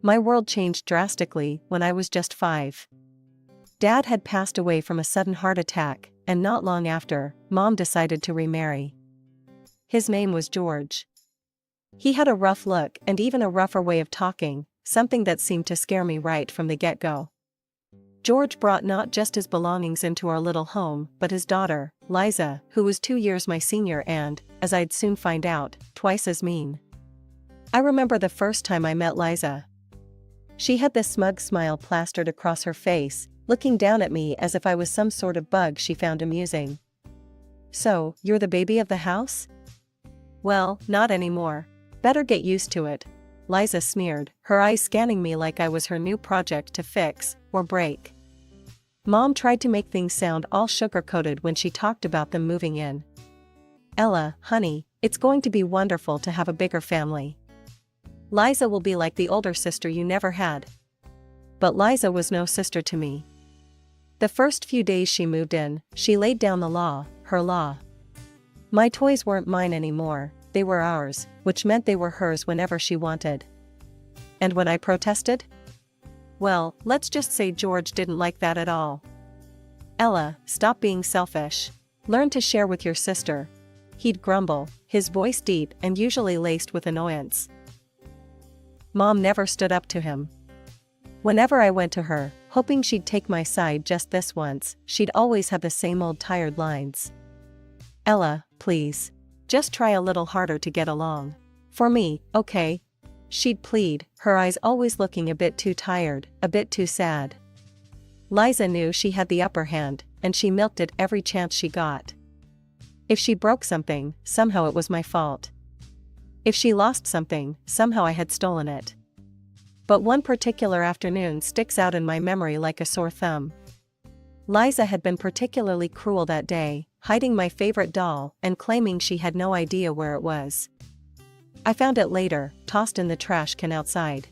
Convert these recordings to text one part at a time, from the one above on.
My world changed drastically when I was just 5. Dad had passed away from a sudden heart attack, and not long after, Mom decided to remarry. His name was George. He had a rough look and even a rougher way of talking, something that seemed to scare me right from the get-go. George brought not just his belongings into our little home, but his daughter, Liza, who was 2 years my senior and, as I'd soon find out, twice as mean. I remember the first time I met Liza. She had this smug smile plastered across her face, looking down at me as if I was some sort of bug she found amusing. "So, you're the baby of the house?" "Well, not anymore. Better get used to it," Liza sneered, her eyes scanning me like I was her new project to fix or break. Mom tried to make things sound all sugar-coated when she talked about them moving in. "Ella, honey, it's going to be wonderful to have a bigger family. Liza will be like the older sister you never had." But Liza was no sister to me. The first few days she moved in, she laid down the law, her law. My toys weren't mine anymore, they were ours, which meant they were hers whenever she wanted. And when I protested? Well, let's just say George didn't like that at all. "Ella, stop being selfish. Learn to share with your sister," he'd grumble, his voice deep and usually laced with annoyance. Mom never stood up to him. Whenever I went to her, hoping she'd take my side just this once, she'd always have the same old tired lines. "Ella, please. Just try a little harder to get along. For me, okay?" She'd plead, her eyes always looking a bit too tired, a bit too sad. Liza knew she had the upper hand, and she milked it every chance she got. If she broke something, somehow it was my fault. If she lost something, somehow I had stolen it. But one particular afternoon sticks out in my memory like a sore thumb. Liza had been particularly cruel that day, hiding my favorite doll and claiming she had no idea where it was. I found it later, tossed in the trash can outside.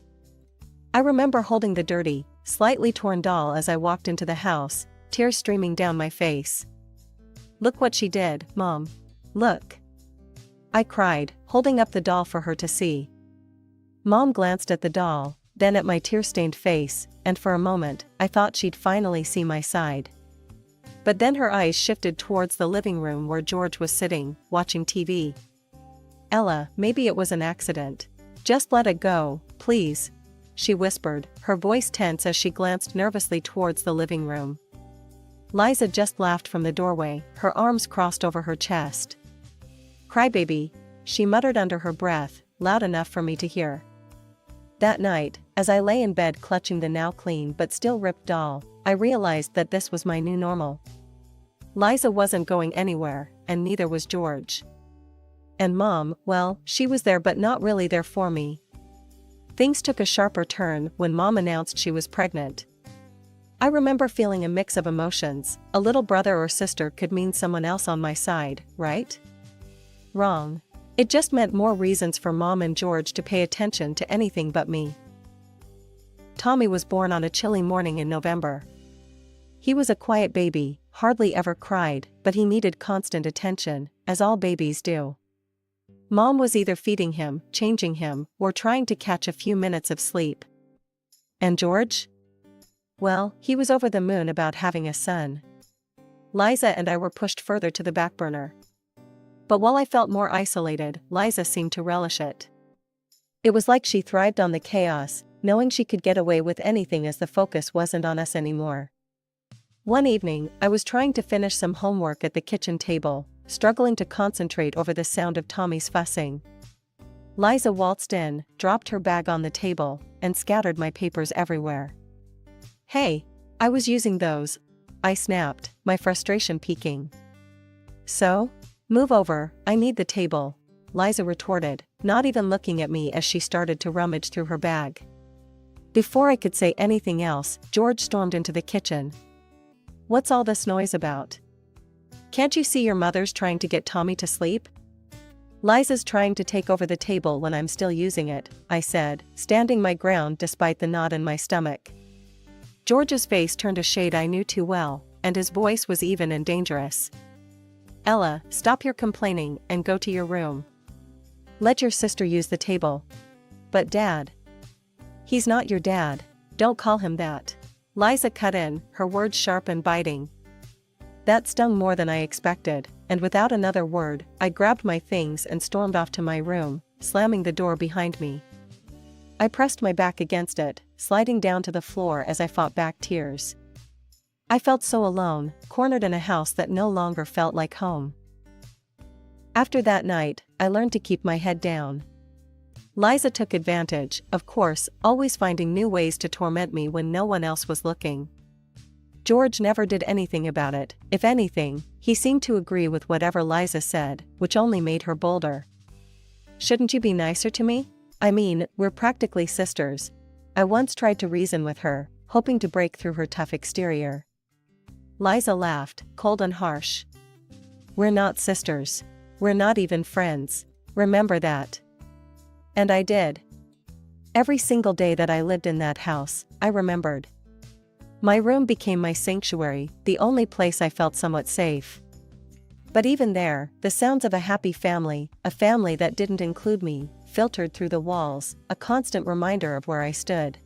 I remember holding the dirty, slightly torn doll as I walked into the house, tears streaming down my face. "Look what she did, Mom. Look." I cried, holding up the doll for her to see. Mom glanced at the doll, then at my tear-stained face, and for a moment, I thought she'd finally see my side. But then her eyes shifted towards the living room where George was sitting, watching TV. "Ella, maybe it was an accident. Just let it go, please," she whispered, her voice tense as she glanced nervously towards the living room. Liza just laughed from the doorway, her arms crossed over her chest. "Crybaby," she muttered under her breath, loud enough for me to hear. That night, as I lay in bed clutching the now clean but still ripped doll, I realized that this was my new normal. Liza wasn't going anywhere, and neither was George. And Mom, well, she was there but not really there for me. Things took a sharper turn when Mom announced she was pregnant. I remember feeling a mix of emotions. A little brother or sister could mean someone else on my side, right? Wrong. It just meant more reasons for Mom and George to pay attention to anything but me. Tommy was born on a chilly morning in November. He was a quiet baby, hardly ever cried, but he needed constant attention, as all babies do. Mom was either feeding him, changing him, or trying to catch a few minutes of sleep. And George? Well, he was over the moon about having a son. Liza and I were pushed further to the back burner. But while I felt more isolated, Liza seemed to relish it. It was like she thrived on the chaos, knowing she could get away with anything as the focus wasn't on us anymore. One evening, I was trying to finish some homework at the kitchen table, struggling to concentrate over the sound of Tommy's fussing. Liza waltzed in, dropped her bag on the table, and scattered my papers everywhere. "Hey, I was using those," I snapped, my frustration peaking. "So? Move over, I need the table," Liza retorted, not even looking at me as she started to rummage through her bag. Before I could say anything else, George stormed into the kitchen. "What's all this noise about? Can't you see your mother's trying to get Tommy to sleep?" "Liza's trying to take over the table when I'm still using it," I said, standing my ground despite the knot in my stomach. George's face turned a shade I knew too well, and his voice was even and dangerous. "Ella, stop your complaining and go to your room. Let your sister use the table." "But Dad..." He's not your dad. Don't call him that. Liza cut in, her words sharp and biting. That stung more than I expected, and without another word, I grabbed my things and stormed off to my room, slamming the door behind me. I pressed my back against it, sliding down to the floor as I fought back tears. I felt so alone, cornered in a house that no longer felt like home. After that night, I learned to keep my head down. Liza took advantage, of course, always finding new ways to torment me when no one else was looking. George never did anything about it. If anything, he seemed to agree with whatever Liza said, which only made her bolder. Shouldn't you be nicer to me? I mean, we're practically sisters. I once tried to reason with her, hoping to break through her tough exterior. Liza laughed, cold and harsh. We're not sisters. We're not even friends. Remember that. And I did. Every single day that I lived in that house, I remembered. My room became my sanctuary, the only place I felt somewhat safe. But even there, the sounds of a happy family, a family that didn't include me, filtered through the walls, a constant reminder of where I stood.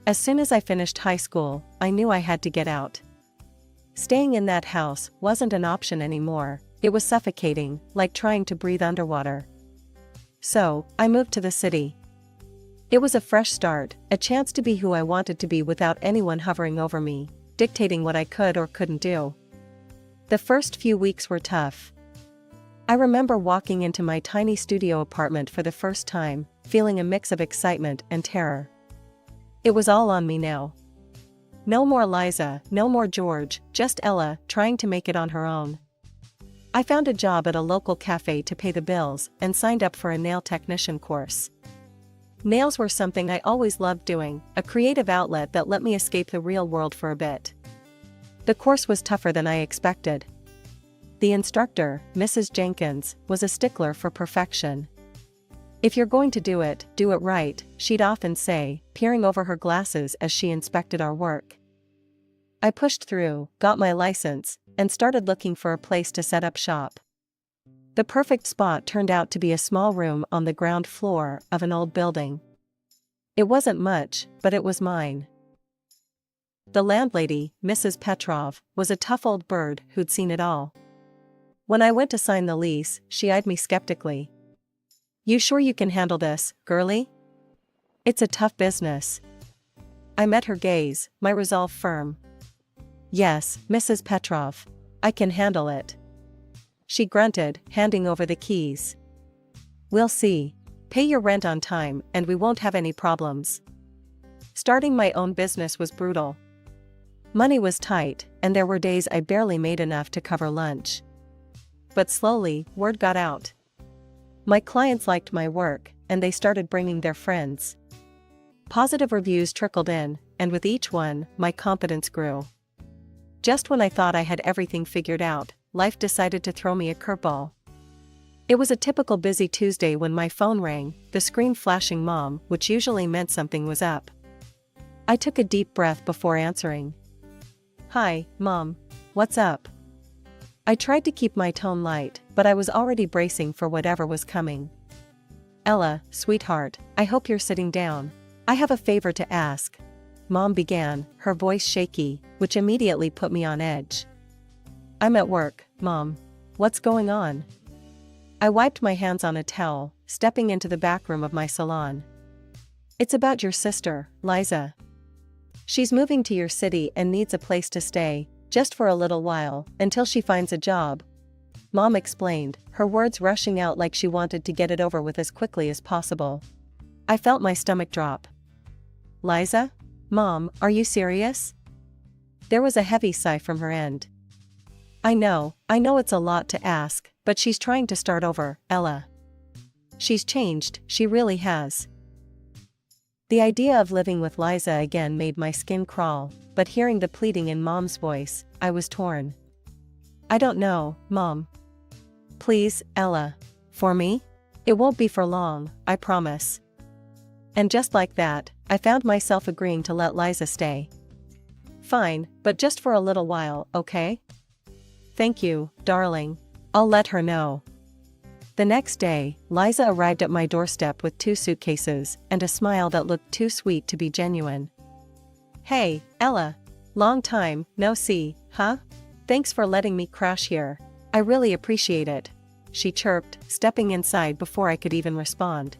As soon as I finished high school, I knew I had to get out. Staying in that house wasn't an option anymore. It was suffocating, like trying to breathe underwater. So, I moved to the city. It was a fresh start, a chance to be who I wanted to be without anyone hovering over me, dictating what I could or couldn't do. The first few weeks were tough. I remember walking into my tiny studio apartment for the first time, feeling a mix of excitement and terror. It was all on me now. No more Liza, no more George, just Ella, trying to make it on her own. I found a job at a local cafe to pay the bills and signed up for a nail technician course. Nails were something I always loved doing, a creative outlet that let me escape the real world for a bit. The course was tougher than I expected. The instructor, Mrs. Jenkins, was a stickler for perfection. If you're going to do it right, she'd often say, peering over her glasses as she inspected our work. I pushed through, got my license, and started looking for a place to set up shop. The perfect spot turned out to be a small room on the ground floor of an old building. It wasn't much, but it was mine. The landlady, Mrs. Petrov, was a tough old bird who'd seen it all. When I went to sign the lease, she eyed me skeptically. "You sure you can handle this, girlie? It's a tough business." I met her gaze, my resolve firm. "Yes, Mrs. Petrov. I can handle it." She grunted, handing over the keys. "We'll see. Pay your rent on time and we won't have any problems." Starting my own business was brutal. Money was tight, and there were days I barely made enough to cover lunch. But slowly, word got out. My clients liked my work, and they started bringing their friends. Positive reviews trickled in, and with each one, my confidence grew. Just when I thought I had everything figured out, life decided to throw me a curveball. It was a typical busy Tuesday when my phone rang, the screen flashing Mom, which usually meant something was up. I took a deep breath before answering. "Hi, Mom. What's up?" I tried to keep my tone light, but I was already bracing for whatever was coming. "Ella, sweetheart, I hope you're sitting down. I have a favor to ask," Mom began, her voice shaky, which immediately put me on edge. "I'm at work, Mom. What's going on?" I wiped my hands on a towel, stepping into the back room of my salon. "It's about your sister, Liza. She's moving to your city and needs a place to stay, just for a little while, until she finds a job," Mom explained, her words rushing out like she wanted to get it over with as quickly as possible. I felt my stomach drop. "Liza? Mom, are you serious?" There was a heavy sigh from her end. I know it's a lot to ask, but she's trying to start over, Ella. She's changed, she really has." The idea of living with Liza again made my skin crawl, but hearing the pleading in Mom's voice, I was torn. "I don't know, Mom. Please, Ella. For me? It won't be for long, I promise." And just like that, I found myself agreeing to let Liza stay. "Fine, but just for a little while, okay?" "Thank you, darling. I'll let her know." The next day, Liza arrived at my doorstep with 2 suitcases and a smile that looked too sweet to be genuine. "Hey, Ella. Long time, no see, huh? Thanks for letting me crash here. I really appreciate it," she chirped, stepping inside before I could even respond.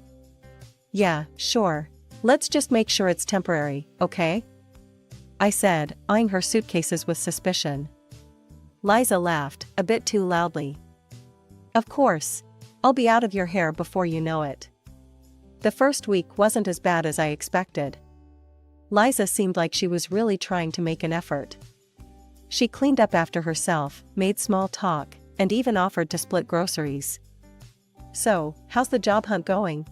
"Yeah, sure. Let's just make sure it's temporary, okay?" I said, eyeing her suitcases with suspicion. Liza laughed, a bit too loudly. "Of course. I'll be out of your hair before you know it." The first week wasn't as bad as I expected. Liza seemed like she was really trying to make an effort. She cleaned up after herself, made small talk, and even offered to split groceries. "So, how's the job hunt going?"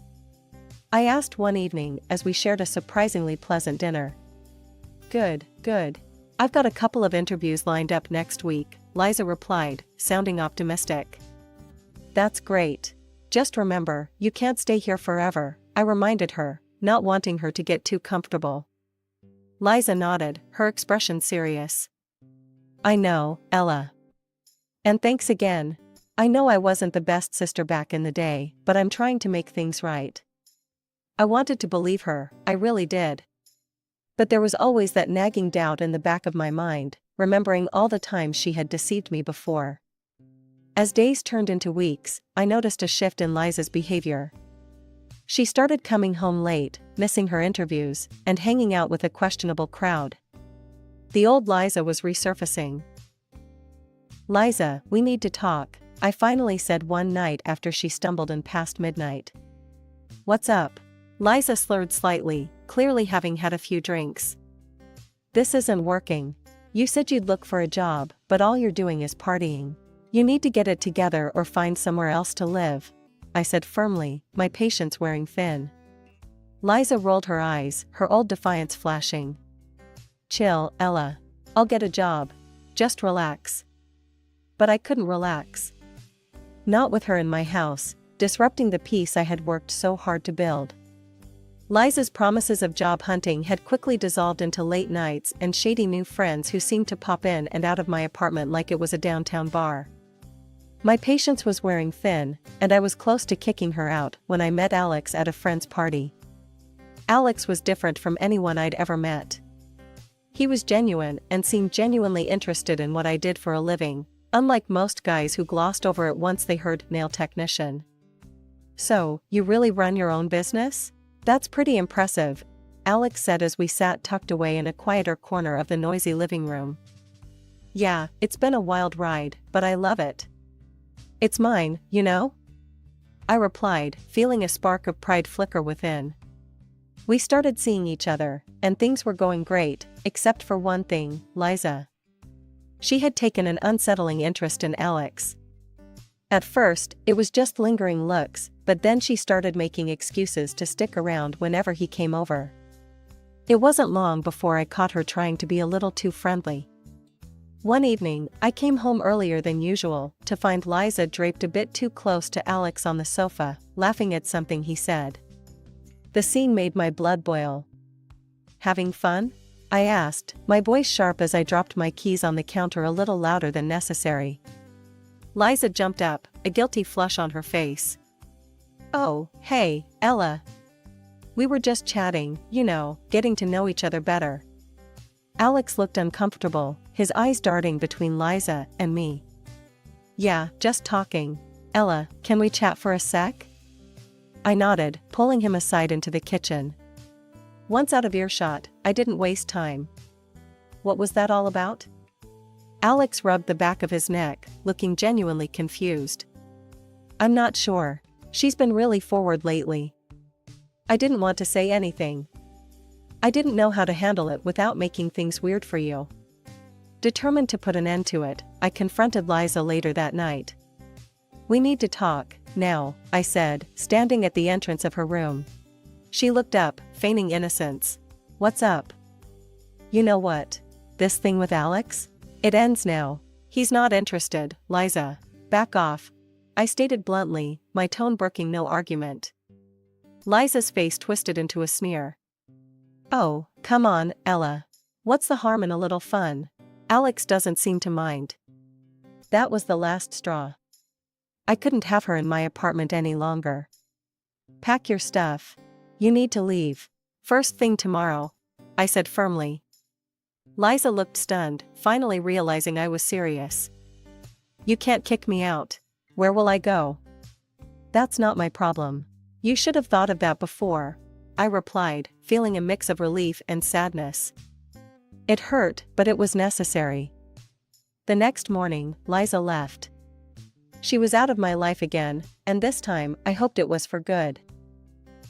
I asked one evening as we shared a surprisingly pleasant dinner. Good. I've got a couple of interviews lined up next week," Liza replied, sounding optimistic. "That's great. Just remember, you can't stay here forever," I reminded her, not wanting her to get too comfortable. Liza nodded, her expression serious. "I know, Ella. And thanks again. I know I wasn't the best sister back in the day, but I'm trying to make things right." I wanted to believe her, I really did. But there was always that nagging doubt in the back of my mind, remembering all the times she had deceived me before. As days turned into weeks, I noticed a shift in Liza's behavior. She started coming home late, missing her interviews, and hanging out with a questionable crowd. The old Liza was resurfacing. "Liza, we need to talk," I finally said one night after she stumbled in past midnight. "What's up?" Liza slurred slightly, clearly having had a few drinks. "This isn't working. You said you'd look for a job, but all you're doing is partying. You need to get it together or find somewhere else to live," I said firmly, my patience wearing thin. Liza rolled her eyes, her old defiance flashing. "Chill, Ella. I'll get a job. Just relax." But I couldn't relax. Not with her in my house, disrupting the peace I had worked so hard to build. Liza's promises of job hunting had quickly dissolved into late nights and shady new friends who seemed to pop in and out of my apartment like it was a downtown bar. My patience was wearing thin, and I was close to kicking her out when I met Alex at a friend's party. Alex was different from anyone I'd ever met. He was genuine and seemed genuinely interested in what I did for a living, unlike most guys who glossed over it once they heard nail technician. "So, you really run your own business? That's pretty impressive," Alex said as we sat tucked away in a quieter corner of the noisy living room. "Yeah, it's been a wild ride, but I love it. It's mine, you know?" I replied, feeling a spark of pride flicker within. We started seeing each other, and things were going great, except for one thing, Liza. She had taken an unsettling interest in Alex. At first, it was just lingering looks, but then she started making excuses to stick around whenever he came over. It wasn't long before I caught her trying to be a little too friendly. One evening, I came home earlier than usual to find Liza draped a bit too close to Alex on the sofa, laughing at something he said. The scene made my blood boil. "Having fun?" I asked, my voice sharp as I dropped my keys on the counter a little louder than necessary. Liza jumped up, a guilty flush on her face. "Oh, hey, Ella. We were just chatting, you know, getting to know each other better." Alex looked uncomfortable, his eyes darting between Liza and me. "Yeah, just talking. Ella, can we chat for a sec?" I nodded, pulling him aside into the kitchen. Once out of earshot, I didn't waste time. "What was that all about?" Alex rubbed the back of his neck, looking genuinely confused. "I'm not sure. She's been really forward lately." I didn't want to say anything. I didn't know how to handle it without making things weird for you. Determined to put an end to it, I confronted Liza later that night. "We need to talk, now," I said, standing at the entrance of her room. She looked up, feigning innocence. "What's up?" "You know what? This thing with Alex? It ends now. He's not interested, Liza. Back off," I stated bluntly, my tone brooking no argument. Liza's face twisted into a sneer. "Oh, come on, Ella. What's the harm in a little fun? Alex doesn't seem to mind." That was the last straw. I couldn't have her in my apartment any longer. Pack your stuff. You need to leave. First thing tomorrow, I said firmly. Liza looked stunned, finally realizing I was serious. You can't kick me out. Where will I go? That's not my problem. You should have thought of that before, I replied, feeling a mix of relief and sadness. It hurt, but it was necessary. The next morning, Liza left. She was out of my life again, and this time I hoped it was for good.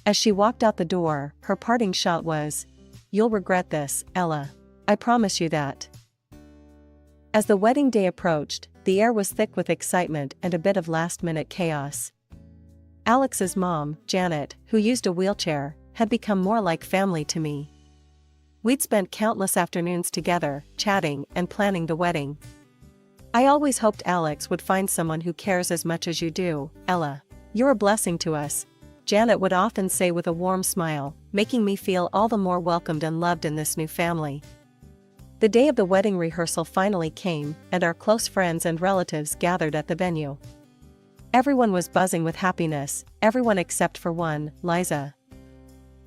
As she walked out the door, her parting shot was, "You'll regret this, Ella. I promise you that." As the wedding day approached, the air was thick with excitement and a bit of last-minute chaos. Alex's mom, Janet, who used a wheelchair, had become more like family to me. We'd spent countless afternoons together, chatting and planning the wedding. I always hoped Alex would find someone who cares as much as you do, Ella. You're a blessing to us, Janet would often say with a warm smile, making me feel all the more welcomed and loved in this new family. The day of the wedding rehearsal finally came, and our close friends and relatives gathered at the venue. Everyone was buzzing with happiness, everyone except for one, Liza.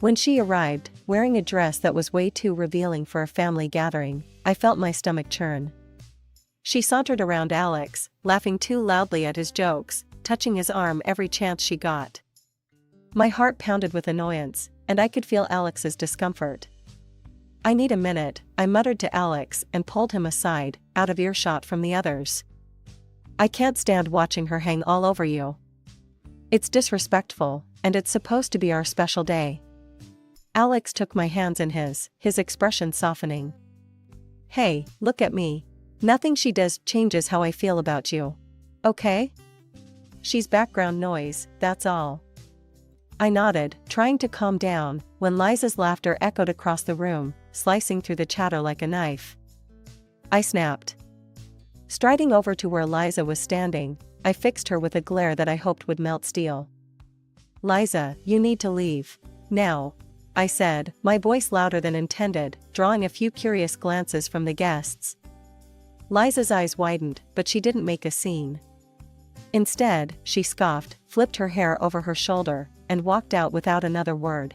When she arrived, wearing a dress that was way too revealing for a family gathering, I felt my stomach churn. She sauntered around Alex, laughing too loudly at his jokes, touching his arm every chance she got. My heart pounded with annoyance, and I could feel Alex's discomfort. "I need a minute," I muttered to Alex and pulled him aside, out of earshot from the others. "I can't stand watching her hang all over you. It's disrespectful, and it's supposed to be our special day." Alex took my hands in his expression softening. "Hey, look at me. Nothing she does changes how I feel about you. Okay? She's background noise, that's all." I nodded, trying to calm down, when Liza's laughter echoed across the room, slicing through the chatter like a knife. I snapped. Striding over to where Liza was standing, I fixed her with a glare that I hoped would melt steel. "Liza, you need to leave. Now," I said, my voice louder than intended, drawing a few curious glances from the guests. Liza's eyes widened, but she didn't make a scene. Instead, she scoffed, flipped her hair over her shoulder, and walked out without another word.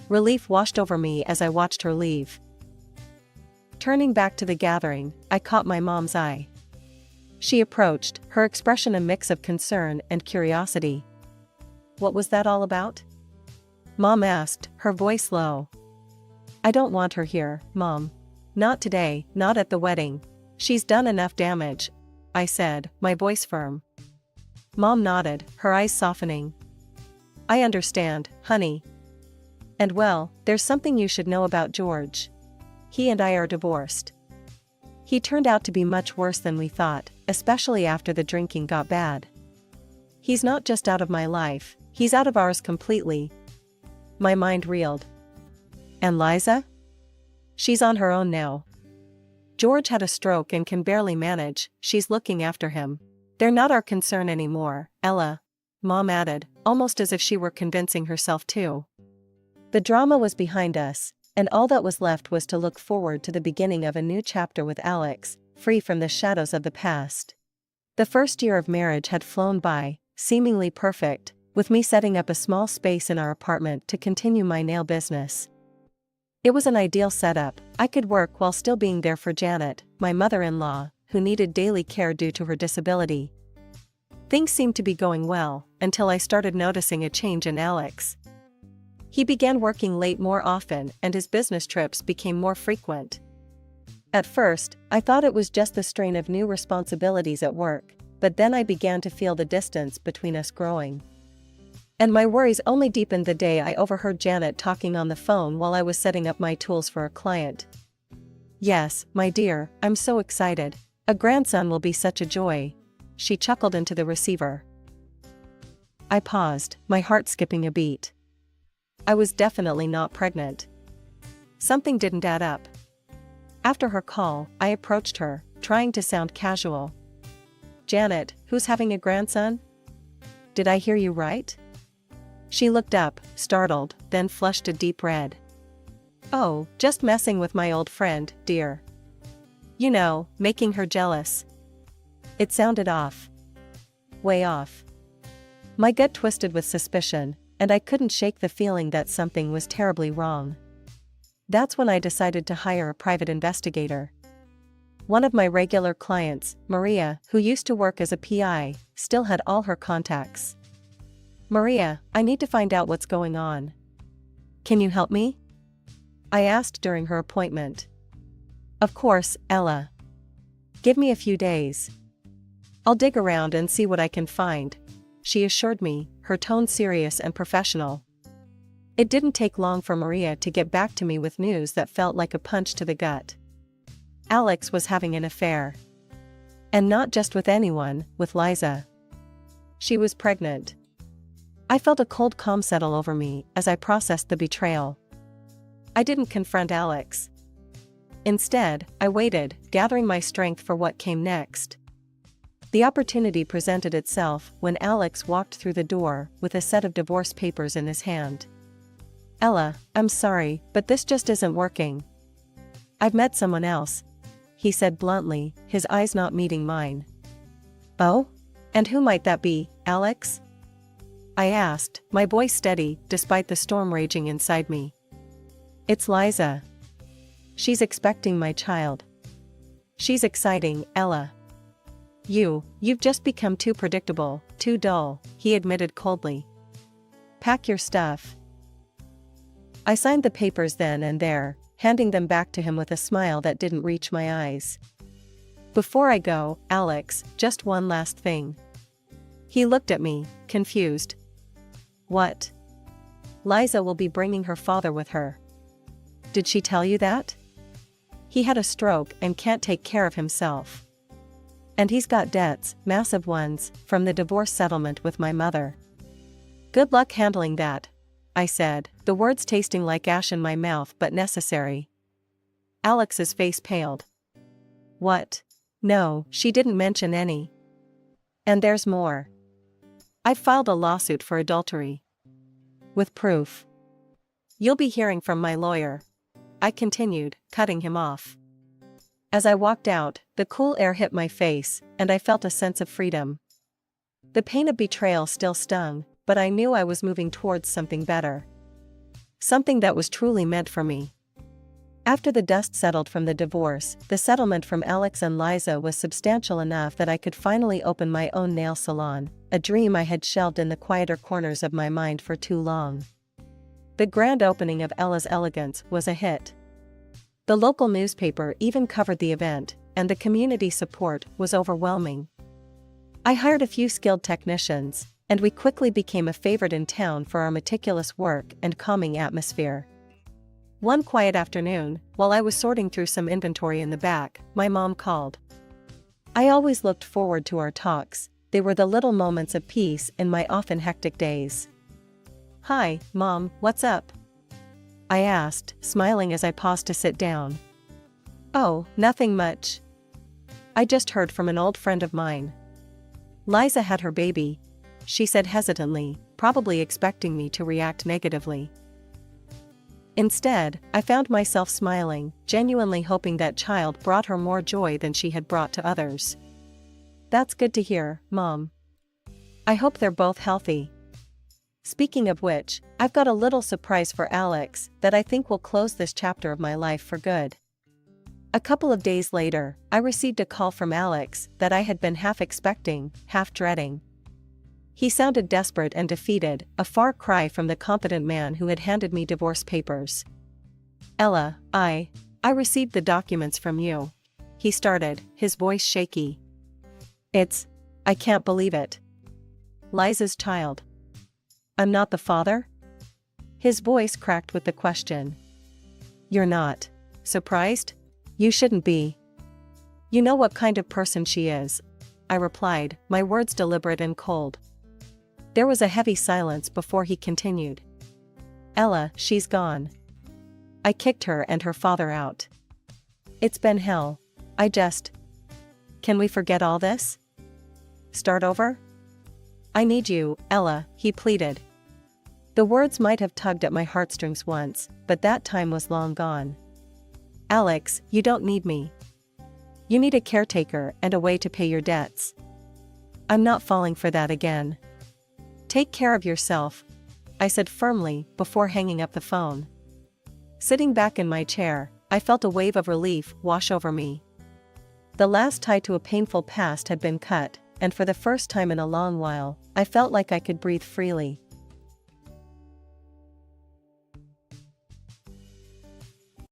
Relief washed over me as I watched her leave. Turning back to the gathering, I caught my mom's eye. She approached, her expression a mix of concern and curiosity. "What was that all about?" Mom asked, her voice low. "I don't want her here, Mom. Not today, not at the wedding. She's done enough damage," I said, my voice firm. Mom nodded, her eyes softening. "I understand, honey. And well, there's something you should know about George. He and I are divorced. He turned out to be much worse than we thought, especially after the drinking got bad. He's not just out of my life, he's out of ours completely." My mind reeled. "And Liza? She's on her own now. George had a stroke and can barely manage, she's looking after him. They're not our concern anymore, Ella," Mom added, almost as if she were convincing herself too. The drama was behind us, and all that was left was to look forward to the beginning of a new chapter with Alex, free from the shadows of the past. The first year of marriage had flown by, seemingly perfect, with me setting up a small space in our apartment to continue my nail business. It was an ideal setup. I could work while still being there for Janet, my mother-in-law, who needed daily care due to her disability. Things seemed to be going well, until I started noticing a change in Alex. He began working late more often and his business trips became more frequent. At first, I thought it was just the strain of new responsibilities at work, but then I began to feel the distance between us growing. And my worries only deepened the day I overheard Janet talking on the phone while I was setting up my tools for a client. "Yes, my dear, I'm so excited. A grandson will be such a joy," she chuckled into the receiver. I paused, my heart skipping a beat. I was definitely not pregnant. Something didn't add up. After her call, I approached her, trying to sound casual. "Janet, who's having a grandson? Did I hear you right?" She looked up, startled, then flushed a deep red. "Oh, just messing with my old friend, dear. You know, making her jealous." It sounded off. way off. My gut twisted with suspicion, and I couldn't shake the feeling that something was terribly wrong. That's when I decided to hire a private investigator. One of my regular clients, Maria, who used to work as a PI, still had all her contacts. "Maria, I need to find out what's going on. Can you help me?" I asked during her appointment. "Of course, Ella. Give me a few days. I'll dig around and see what I can find," she assured me, her tone serious and professional. It didn't take long for Maria to get back to me with news that felt like a punch to the gut. Alex was having an affair. And not just with anyone, with Liza. She was pregnant. I felt a cold calm settle over me as I processed the betrayal. I didn't confront Alex. Instead, I waited, gathering my strength for what came next. The opportunity presented itself when Alex walked through the door with a set of divorce papers in his hand. "Ella, I'm sorry, but this just isn't working. I've met someone else," he said bluntly, his eyes not meeting mine. "Oh? And who might that be, Alex?" I asked, my voice steady despite the storm raging inside me. "It's Liza. She's expecting my child. She's exciting, Ella." You've just become too predictable, too dull," he admitted coldly. "Pack your stuff." I signed the papers then and there, handing them back to him with a smile that didn't reach my eyes. "Before I go, Alex, just one last thing." He looked at me, confused. "What?" "Liza will be bringing her father with her." "Did she tell you that?" "He had a stroke and can't take care of himself. And he's got debts, massive ones, from the divorce settlement with my mother." "Good luck handling that," I said, the words tasting like ash in my mouth but necessary. Alex's face paled. "What? No, she didn't mention any. And there's more. I've filed a lawsuit for adultery. With proof. You'll be hearing from my lawyer," I continued, cutting him off. As I walked out, the cool air hit my face, and I felt a sense of freedom. The pain of betrayal still stung, but I knew I was moving towards something better. Something that was truly meant for me. After the dust settled from the divorce, the settlement from Alex and Liza was substantial enough that I could finally open my own nail salon, a dream I had shelved in the quieter corners of my mind for too long. The grand opening of Ella's Elegance was a hit. The local newspaper even covered the event, and the community support was overwhelming. I hired a few skilled technicians, and we quickly became a favorite in town for our meticulous work and calming atmosphere. One quiet afternoon, while I was sorting through some inventory in the back, my mom called. I always looked forward to our talks. They were the little moments of peace in my often hectic days. "Hi, Mom, what's up?" I asked, smiling as I paused to sit down. "Oh, nothing much. I just heard from an old friend of mine. Liza had her baby," she said hesitantly, probably expecting me to react negatively. Instead, I found myself smiling, genuinely hoping that child brought her more joy than she had brought to others. "That's good to hear, Mom. I hope they're both healthy. Speaking of which, I've got a little surprise for Alex that I think will close this chapter of my life for good." A couple of days later, I received a call from Alex that I had been half expecting, half dreading. He sounded desperate and defeated, a far cry from the competent man who had handed me divorce papers. "Ella, I received the documents from you," he started, his voice shaky. I can't believe it. Liza's child. I'm not the father?" His voice cracked with the question. "You're not surprised? You shouldn't be. You know what kind of person she is," I replied, my words deliberate and cold. There was a heavy silence before he continued. "Ella, she's gone. I kicked her and her father out. It's been hell. Can we forget all this? Start over? I need you, Ella," he pleaded. The words might have tugged at my heartstrings once, but that time was long gone. "Alex, you don't need me. You need a caretaker and a way to pay your debts." I'm not falling for that again. Take care of yourself, I said firmly before hanging up the phone. Sitting back in my chair, I felt a wave of relief wash over me. The last tie to a painful past had been cut, and for the first time in a long while, I felt like I could breathe freely.